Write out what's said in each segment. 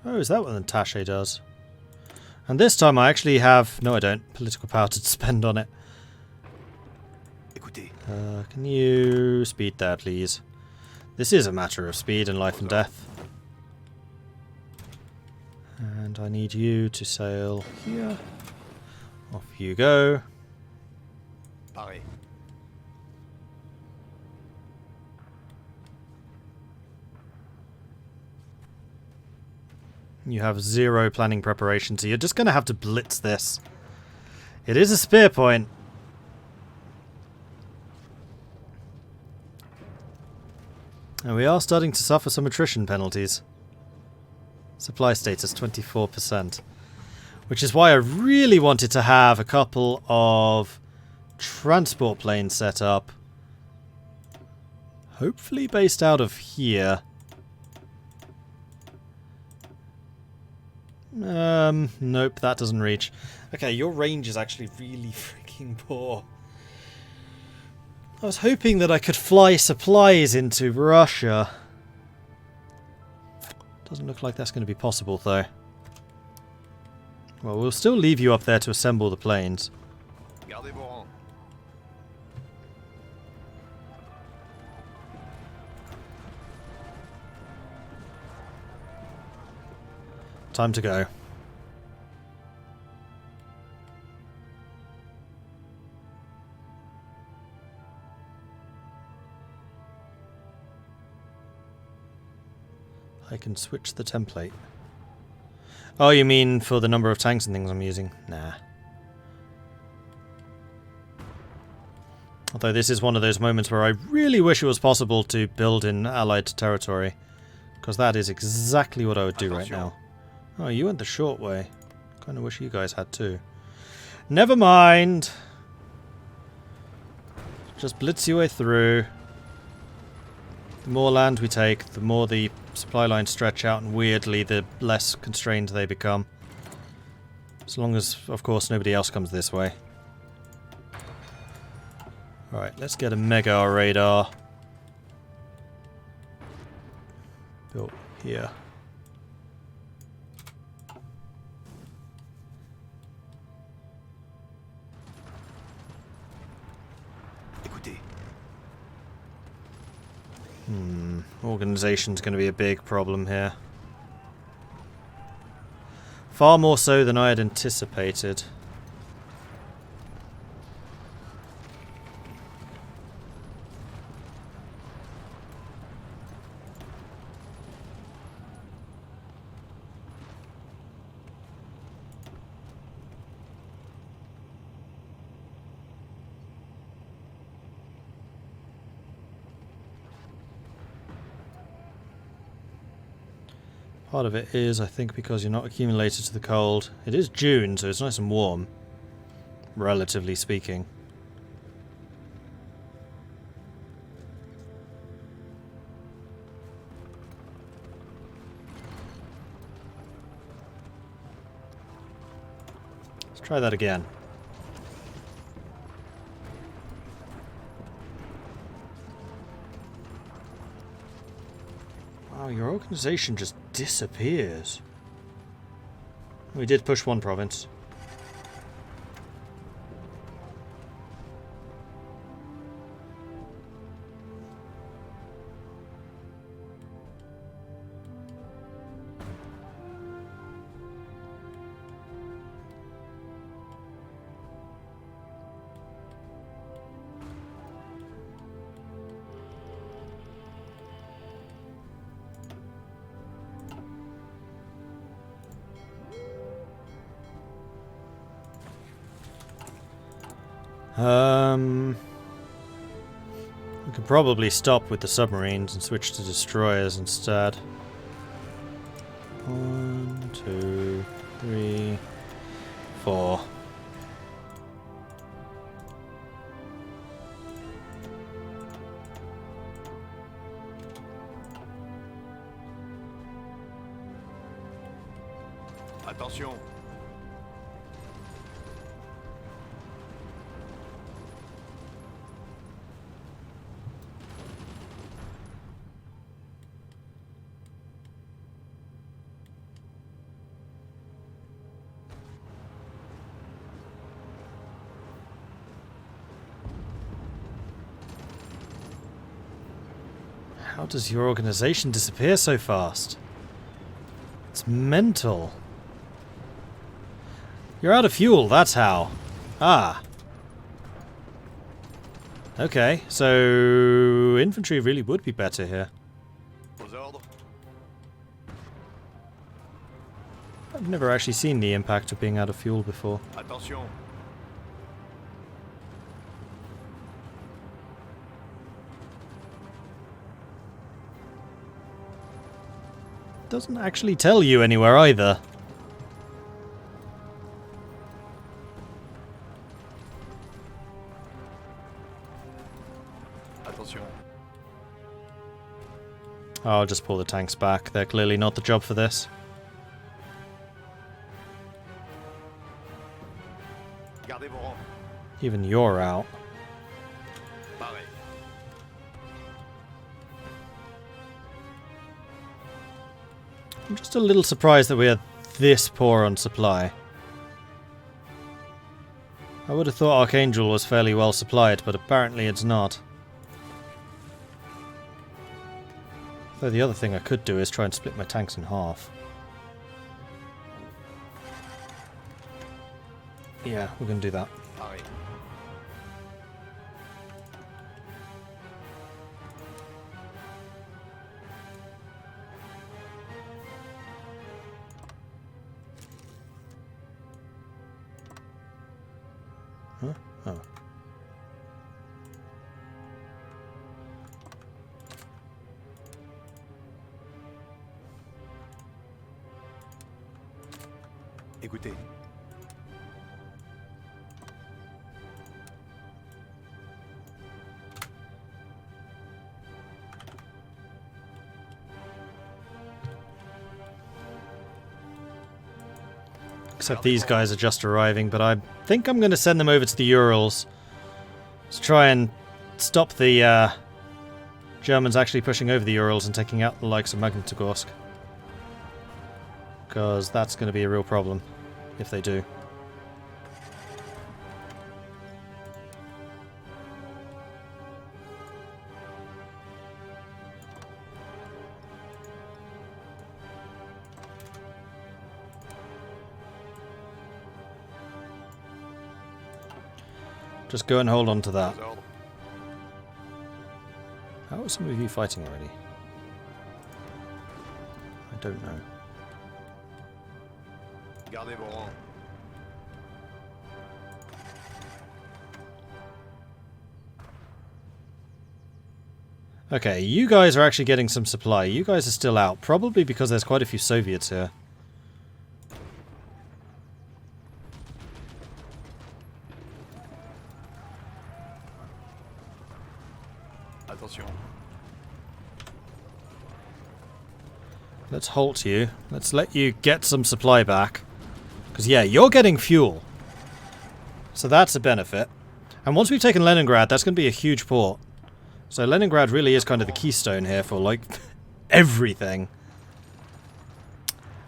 Oh, is that what the Tache does? And this time I actually have... No, I don't. Political power to spend on it. Can you speed there, please? This is a matter of speed and life and death. And I need you to sail here. Off you go. Pareil. You have 0 planning preparation, so you're just going to have to blitz this. It is a spear point. And we are starting to suffer some attrition penalties. Supply status 24%. Which is why I really wanted to have a couple of transport planes set up. Hopefully based out of here. Nope, that doesn't reach. Okay, your range is actually really freaking poor. I was hoping that I could fly supplies into Russia. Doesn't look like that's going to be possible, though. Well, we'll still leave you up there to assemble the planes. Gardez vos rangs. Time to go. I can switch the template. Oh, you mean for the number of tanks and things I'm using? Nah. Although this is one of those moments where I really wish it was possible to build in allied territory. Because that is exactly what I would do right now. Oh, you went the short way. Kind of wish you guys had too. Never mind. Just blitz your way through. The more land we take, the more the supply lines stretch out, and weirdly, the less constrained they become. As long as, of course, nobody else comes this way. Alright, let's get a mega radar built here. Organization's going to be a big problem here. Far more so than I had anticipated. Part of it is, I think, because you're not accumulated to the cold. It is June, so it's nice and warm, relatively speaking. Let's try that again. Wow, your organization just disappears. We did push one province. We could probably stop with the submarines and switch to destroyers instead. 1, 2, 3, 4. Attention. How does your organization disappear so fast? It's mental. You're out of fuel, that's how. Ah. Okay, so infantry really would be better here. Aux ordres. I've never actually seen the impact of being out of fuel before. Attention. Doesn't actually tell you anywhere either. Attention. I'll just pull the tanks back. They're clearly not the job for this. Gardez vos rangs. Even you're out. Paré. I'm just a little surprised that we are this poor on supply. I would have thought Archangel was fairly well supplied, but apparently it's not. Though the other thing I could do is try and split my tanks in half. Yeah, we're going to do that. Paré. Huh? Oh. Écoutez. Except these guys are just arriving, but I think I'm going to send them over to the Urals to try and stop the Germans actually pushing over the Urals and taking out the likes of Magnitogorsk. Because that's going to be a real problem if they do. Just go and hold on to that. Aux ordres. How are some of you fighting already? I don't know. Gardez vos rangs. Okay, you guys are actually getting some supply. You guys are still out, probably because there's quite a few Soviets here. Attention. Let's halt you. Let's let you get some supply back. Because, yeah, you're getting fuel. So that's a benefit. And once we've taken Leningrad, that's going to be a huge port. So Leningrad really is kind of the keystone here for, like, everything.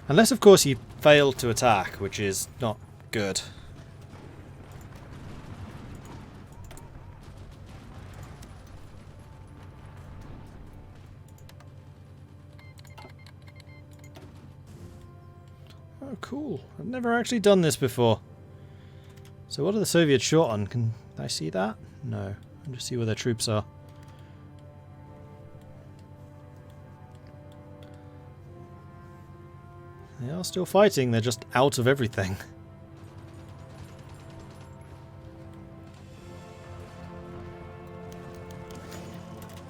Unless, of course, you fail to attack, which is not good. Oh, cool. I've never actually done this before. So what are the Soviets short on? Can I see that? No. I'll just see where their troops are. They are still fighting, they're just out of everything.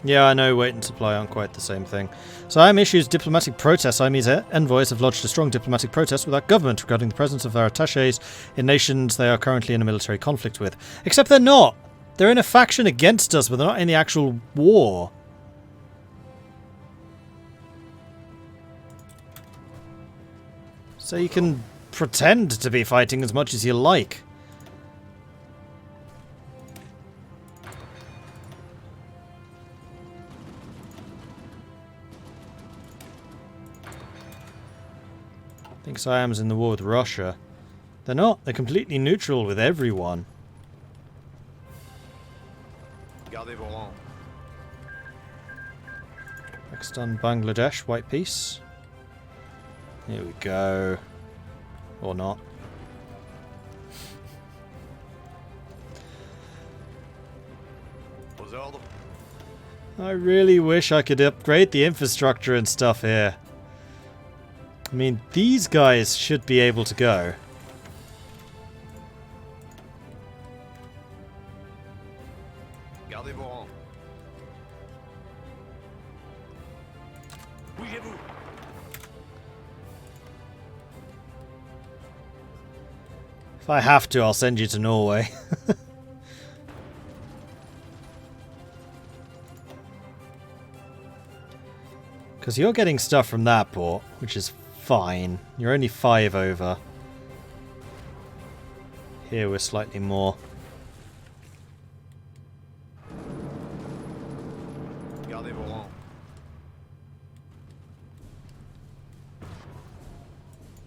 Yeah, I know, weight and supply aren't quite the same thing. Siam issues diplomatic protest. Siamese envoys have lodged a strong diplomatic protest with our government regarding the presence of their attachés in nations they are currently in a military conflict with. Except they're not! They're in a faction against us, but they're not in the actual war. So you can pretend to be fighting as much as you like. I think Siam's in the war with Russia. They're not. They're completely neutral with everyone. Gardez vos rangs. Pakistan, Bangladesh, white peace. Here we go. Or not. Aux ordres. I really wish I could upgrade the infrastructure and stuff here. I mean, these guys should be able to go. Gardez vos rangs. Bougez-vous. If I have to, I'll send you to Norway. Because you're getting stuff from that port, which is fine. You're only 5 over. Here we're slightly more. Gardez vos rangs.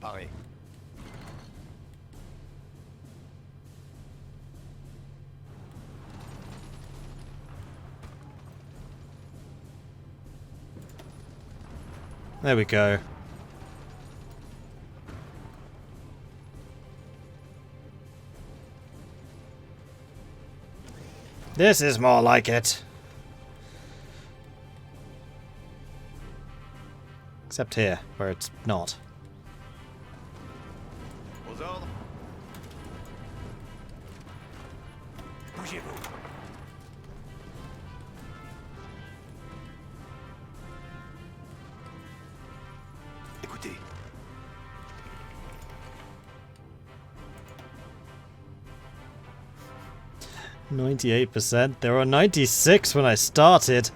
Parez. There we go. This is more like it. Except here, where it's not. Aux ordres. Bougez-vous. Écoutez. 98%. There were 96 when I started.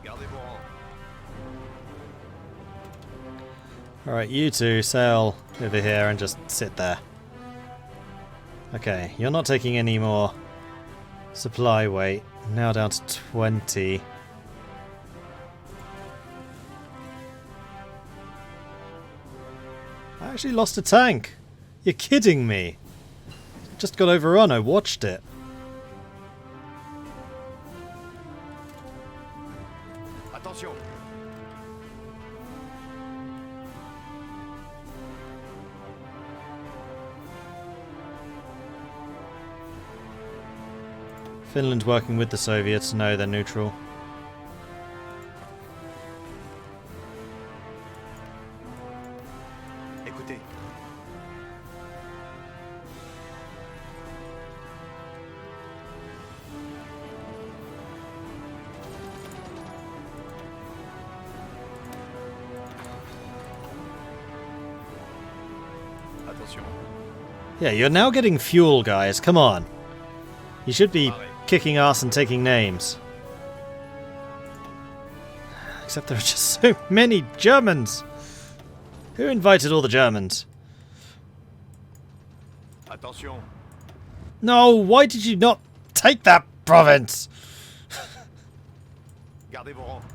Gardez vos rangs. Alright, you two sail over here and just sit there. Okay, you're not taking any more supply weight. Now down to 20. I actually lost a tank. You're kidding me. It just got overrun. I watched it. Attention. Finland working with the Soviets. No, they're neutral. Écoutez. Attention. Yeah, you're now getting fuel, guys. Come on. You should be kicking ass and taking names. Except there are just so many Germans. Who invited all the Germans? Attention. No, why did you not take that province? Gardez vos rangs.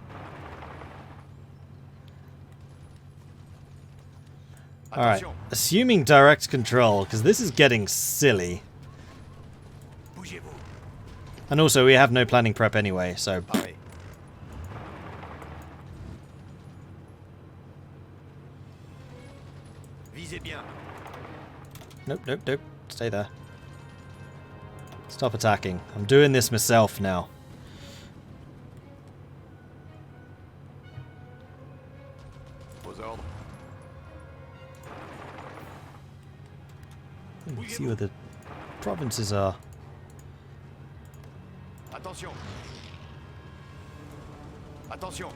Alright, Attention. assuming direct control, because this is getting silly. Bougez-vous. And also, we have no planning prep anyway, so... Parez. Visez bien. Nope, nope, nope. Stay there. Stop attacking. I'm doing this myself now. Aux ordres. Let's see where the provinces are. Attention. Attention.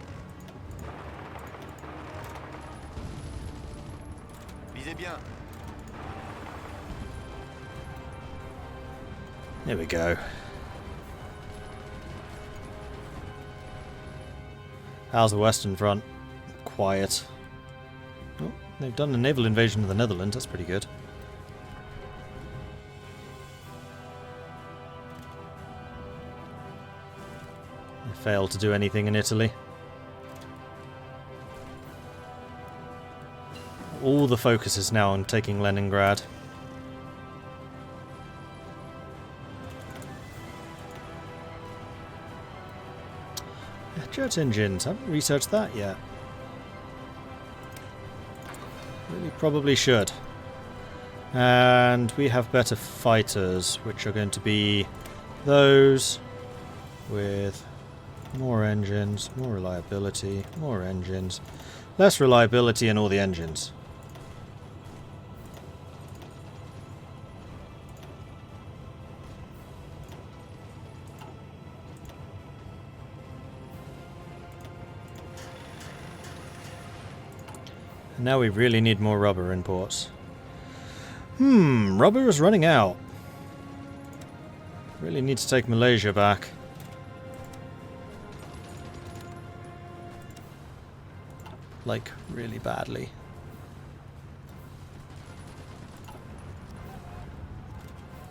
Visez bien. There we go. How's the Western Front? Quiet. Oh, they've done a naval invasion of the Netherlands. That's pretty good. They failed to do anything in Italy. All the focus is now on taking Leningrad. Jet engines. Haven't researched that yet. Really probably should. And we have better fighters, which are going to be those with more engines, more reliability, more engines, less reliability in all the engines. And now we really need more rubber in ports. Rubber is running out. Really need to take Malaysia back. Like, really badly.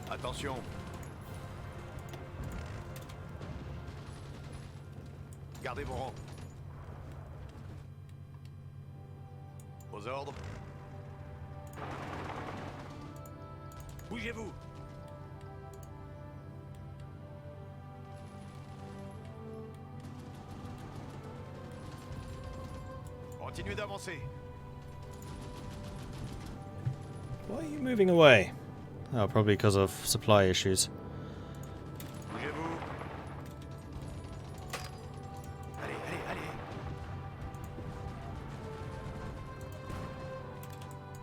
Attention. Gardez vos rangs. Aux ordres. Bougez-vous. Continuez d'avancer. Why are you moving away? Oh, probably because of supply issues. Bougez-vous. Allez, allez, allez.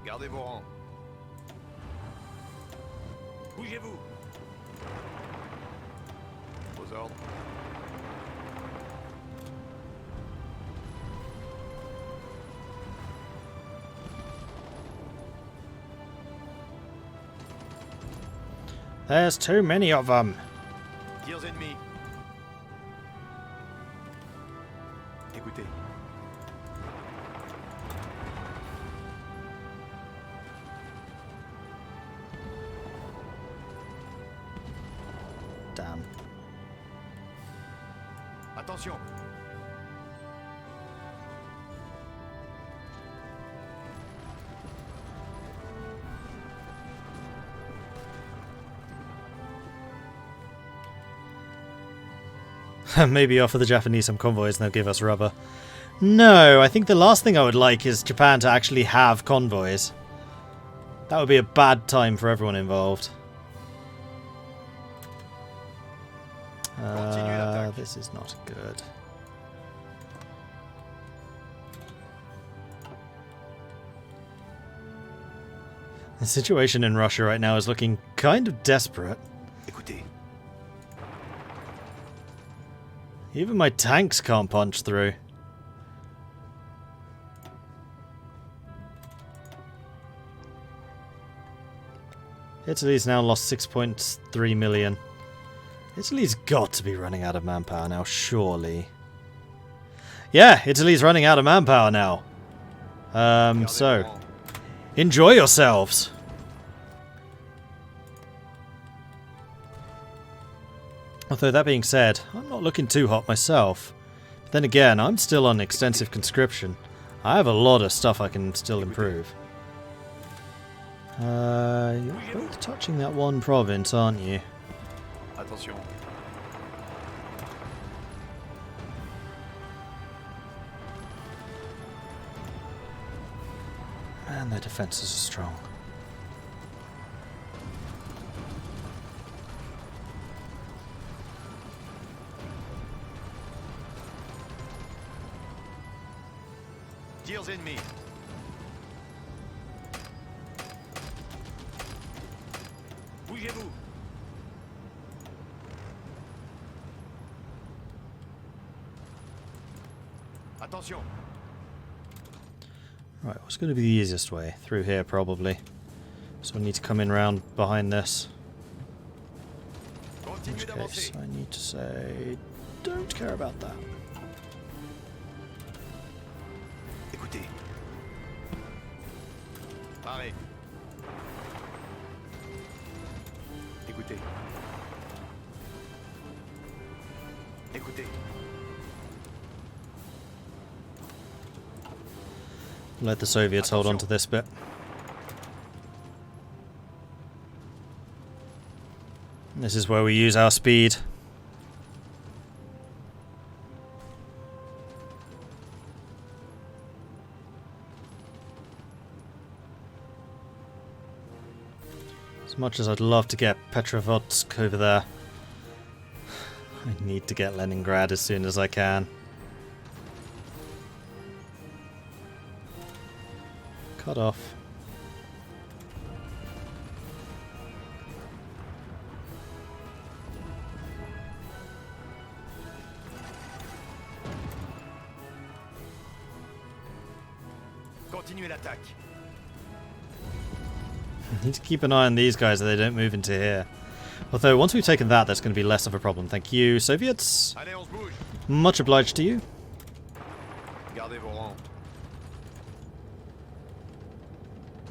Gardez vos rangs. Bougez-vous. Aux ordres. There's too many of them. Tirs ennemis. Écoutez. Damn. Attention. Maybe offer the Japanese some convoys and they'll give us rubber. No, I think the last thing I would like is Japan to actually have convoys. That would be a bad time for everyone involved. This is not good. The situation in Russia right now is looking kind of desperate. Écoutez. Even my tanks can't punch through. Italy's now lost 6.3 million. Italy's got to be running out of manpower now, surely. Yeah, Italy's running out of manpower now. So, enjoy yourselves. Although that being said, I'm not looking too hot myself. But then again, I'm still on extensive conscription. I have a lot of stuff I can still improve. You're both touching that one province, aren't you? Attention. Man, their defenses are strong. Tirs ennemis. Bougez-vous. Attention. Right, what's going to be the easiest way? Through here, probably. So I need to come in round behind this. In Continuez which case, d'avancer. I need to say, don't care about that. Écoutez. Parez. Écoutez. Écoutez. Let the Soviets hold on to this bit. This is where we use our speed. As much as I'd love to get Petrovodsk over there, I need to get Leningrad as soon as I can. Cut off. Continuez l'attaque. Need to keep an eye on these guys so they don't move into here. Although, once we've taken that, that's going to be less of a problem. Thank you, Soviets. Allez, on se bouge. Much obliged to you. Gardez vos rangs.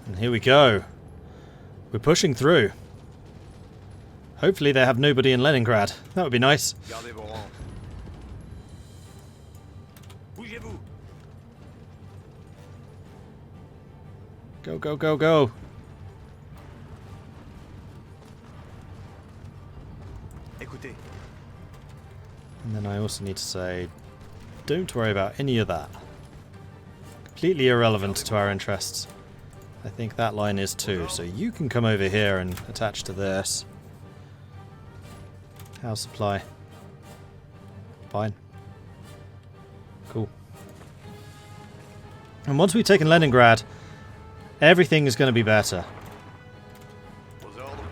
And here we go. We're pushing through. Hopefully they have nobody in Leningrad. That would be nice. Gardez vos rangs. Bougez-vous. Go, go, go, go. Écoutez. And then I also need to say, don't worry about any of that. Completely irrelevant to our interests. I think that line is too, so you can come over here and attach to this. House supply. Fine. Cool. And once we've taken Leningrad, everything is going to be better. Aux ordres.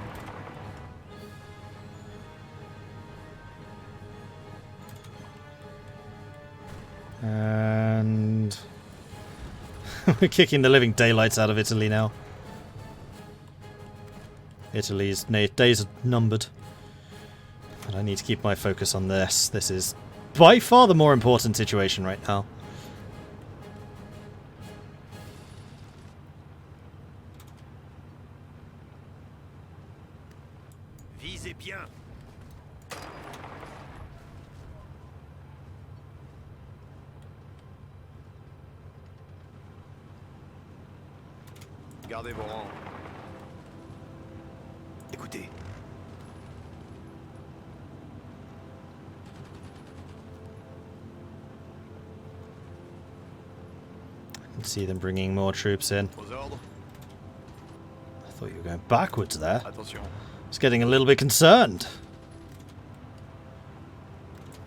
And we're kicking the living daylights out of Italy now. Italy's days are numbered. But I need to keep my focus on this. This is by far the more important situation right now. Visez bien. Gardez vos rangs. Écoutez. I can see them bringing more troops in. Aux ordres. I thought you were going backwards there. Attention. I was getting a little bit concerned.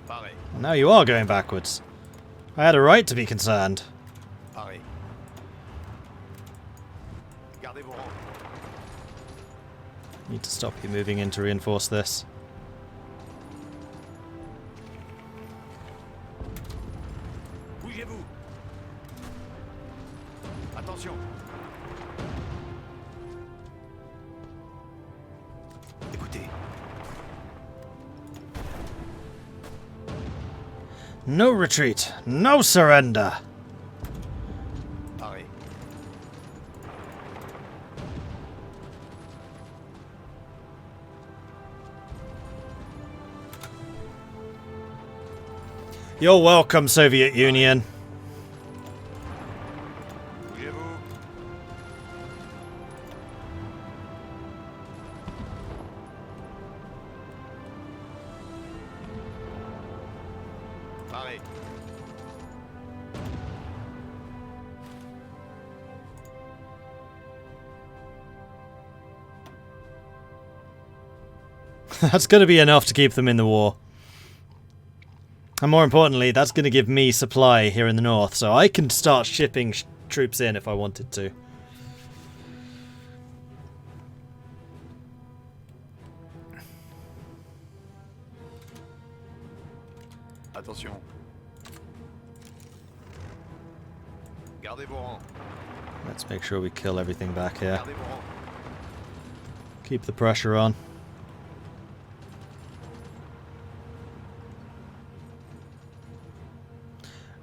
Parez. Well, now you are going backwards. I had a right to be concerned. Parez. Gardez vos rangs. Need to stop you moving in to reinforce this. Bougez-vous. Attention. Écoutez. No retreat, no surrender. Parez. You're welcome, Soviet Union. Bougez-vous. Parez. That's going to be enough to keep them in the war. And more importantly, that's going to give me supply here in the north, so I can start shipping troops in if I wanted to. Attention. Gardez vos rangs. Let's make sure we kill everything back here. Gardez vos rangs. Keep the pressure on.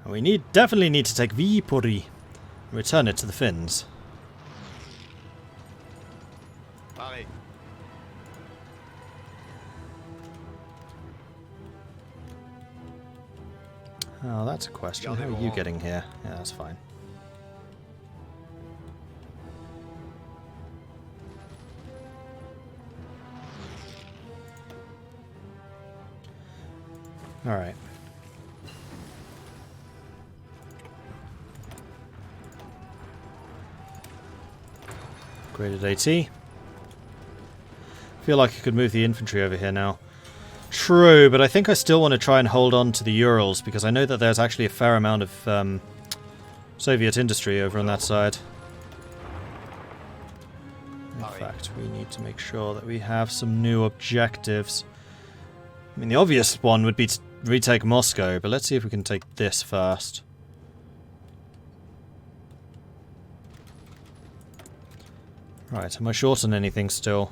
And we definitely need to take Viipuri and return it to the Finns. Parez. Oh, that's a question. How are you getting here? Yeah, that's fine. Alright. Graded AT. feel like I could move the infantry over here now. True, but I think I still want to try and hold on to the Urals, because I know that there's actually a fair amount of Soviet industry over on that side. In fact, we need to make sure that we have some new objectives. I mean, the obvious one would be to retake Moscow, but let's see if we can take this first. Right, am I short on anything still?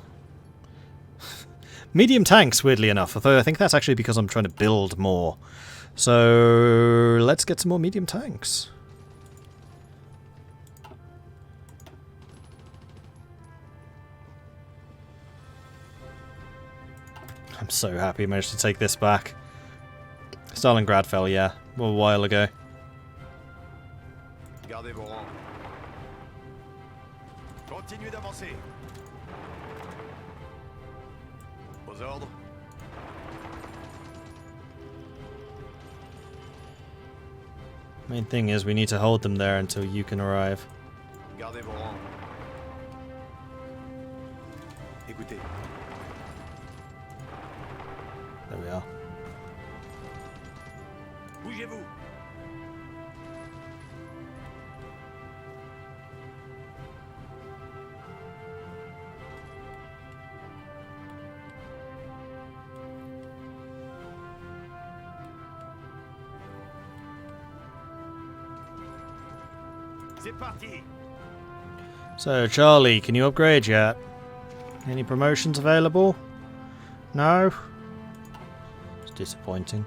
Medium tanks, weirdly enough, although I think that's actually because I'm trying to build more. So let's get some more medium tanks. I'm so happy I managed to take this back. Stalingrad fell, yeah, a while ago. Gardez vos rangs. Continuez d'avancer. Aux ordres. Main thing is we need to hold them there until you can arrive. Gardez vos rangs. Écoutez. There we are. Bougez-vous. C'est parti. So, Charlie, can you upgrade yet? Any promotions available? No? It's disappointing.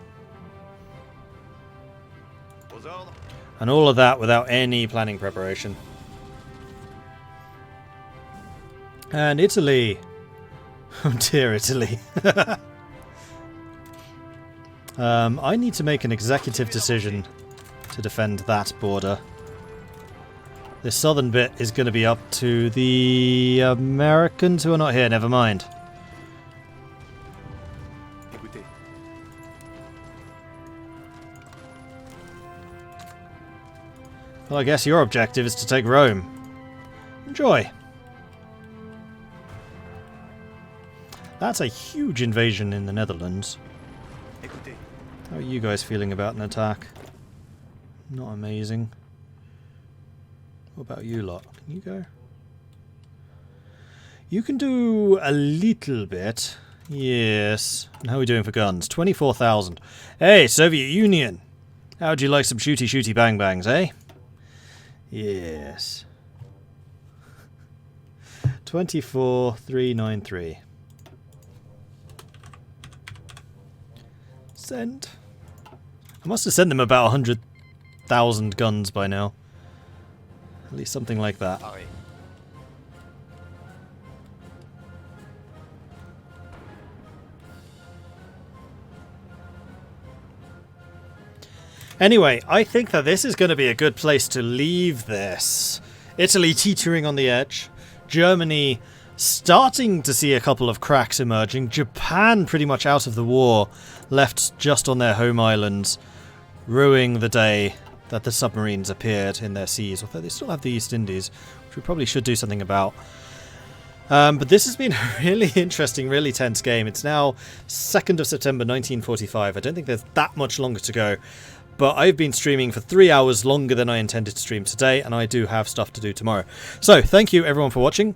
Aux ordres. And all of that without any planning preparation. And Italy. Oh dear, Italy. I need to make an executive decision to defend that border. This southern bit is going to be up to the Americans who are not here, never mind. Écoutez. Well, I guess your objective is to take Rome. Enjoy. That's a huge invasion in the Netherlands. Écoutez. How are you guys feeling about an attack? Not amazing. What about you lot? Can you go? You can do a little bit. Yes. And how are we doing for guns? 24,000. Hey, Soviet Union! How'd you like some shooty bang bangs, eh? Yes. 24,393. Send. I must have sent them about 100,000 guns by now. At least something like that. Arrêt. Anyway, I think that this is going to be a good place to leave this. Italy teetering on the edge. Germany starting to see a couple of cracks emerging. Japan pretty much out of the war. Left just on their home islands. Ruining the day that the submarines appeared in their seas. Although they still have the East Indies, which we probably should do something about. But this has been a really interesting, really tense game. It's now 2nd of September 1945. I don't think there's that much longer to go. But I've been streaming for 3 hours longer than I intended to stream today, and I do have stuff to do tomorrow. So, thank you everyone for watching.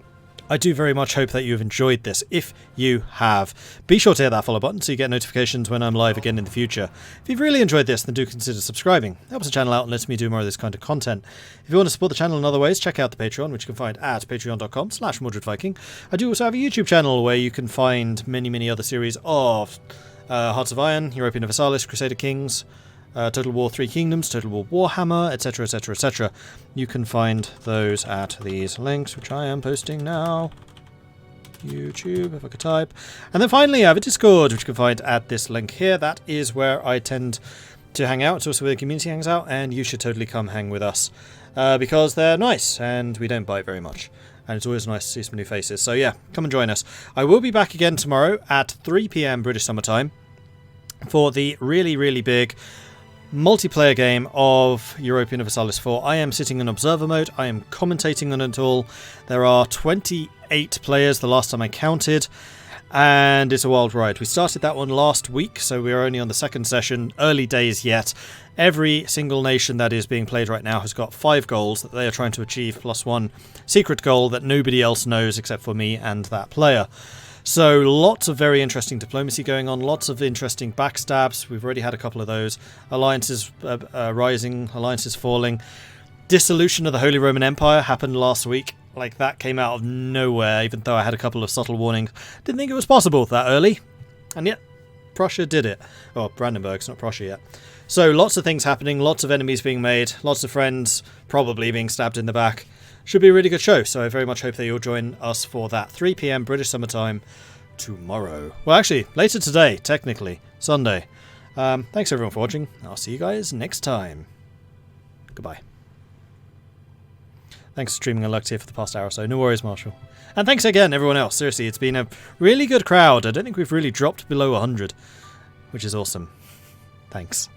I do very much hope that you've enjoyed this. If you have, be sure to hit that follow button so you get notifications when I'm live again in the future. If you've really enjoyed this, then do consider subscribing. It helps the channel out and lets me do more of this kind of content. If you want to support the channel in other ways, check out the Patreon, which you can find at patreon.com/MordredViking. I do also have a YouTube channel where you can find many other series of Hearts of Iron, European Universalis, Crusader Kings, Total War 3 Kingdoms, Total War Warhammer, etc, etc, etc. You can find those at these links, which I am posting now. YouTube, if I could type. And then finally I have a Discord, which you can find at this link here. That is where I tend to hang out. It's also where the community hangs out, and you should totally come hang with us. Because they're nice, and we don't bite very much. And it's always nice to see some new faces. So yeah, come and join us. I will be back again tomorrow at 3 PM British Summer Time for the really big multiplayer game of Europa Universalis 4. I am sitting in observer mode. I am commentating on it all. There are 28 players the last time I counted. and it's a wild ride. We started that one last week, so we're only on the second session, early days yet. Every single nation that is being played right now has got 5 goals that they are trying to achieve, plus 1 secret goal that nobody else knows except for me and that player. So lots of very interesting diplomacy going on, lots of interesting backstabs. We've already had a couple of those. Alliances rising, alliances falling. Dissolution of the Holy Roman Empire happened last week. Like, that came out of nowhere, even though I had a couple of subtle warnings. Didn't think it was possible that early. And yet, Prussia did it. Oh, Brandenburg's not Prussia yet. So, lots of things happening, lots of enemies being made, lots of friends probably being stabbed in the back. Should be a really good show, so I very much hope that you'll join us for that. 3 PM British Summer Time tomorrow. Well, actually, later today, technically. Sunday. Thanks everyone for watching. I'll see you guys next time. Goodbye. Thanks for streaming Alexia for the past hour or so. No worries, Marshall. And thanks again, everyone else. Seriously, it's been a really good crowd. I don't think we've really dropped below 100, which is awesome. Thanks.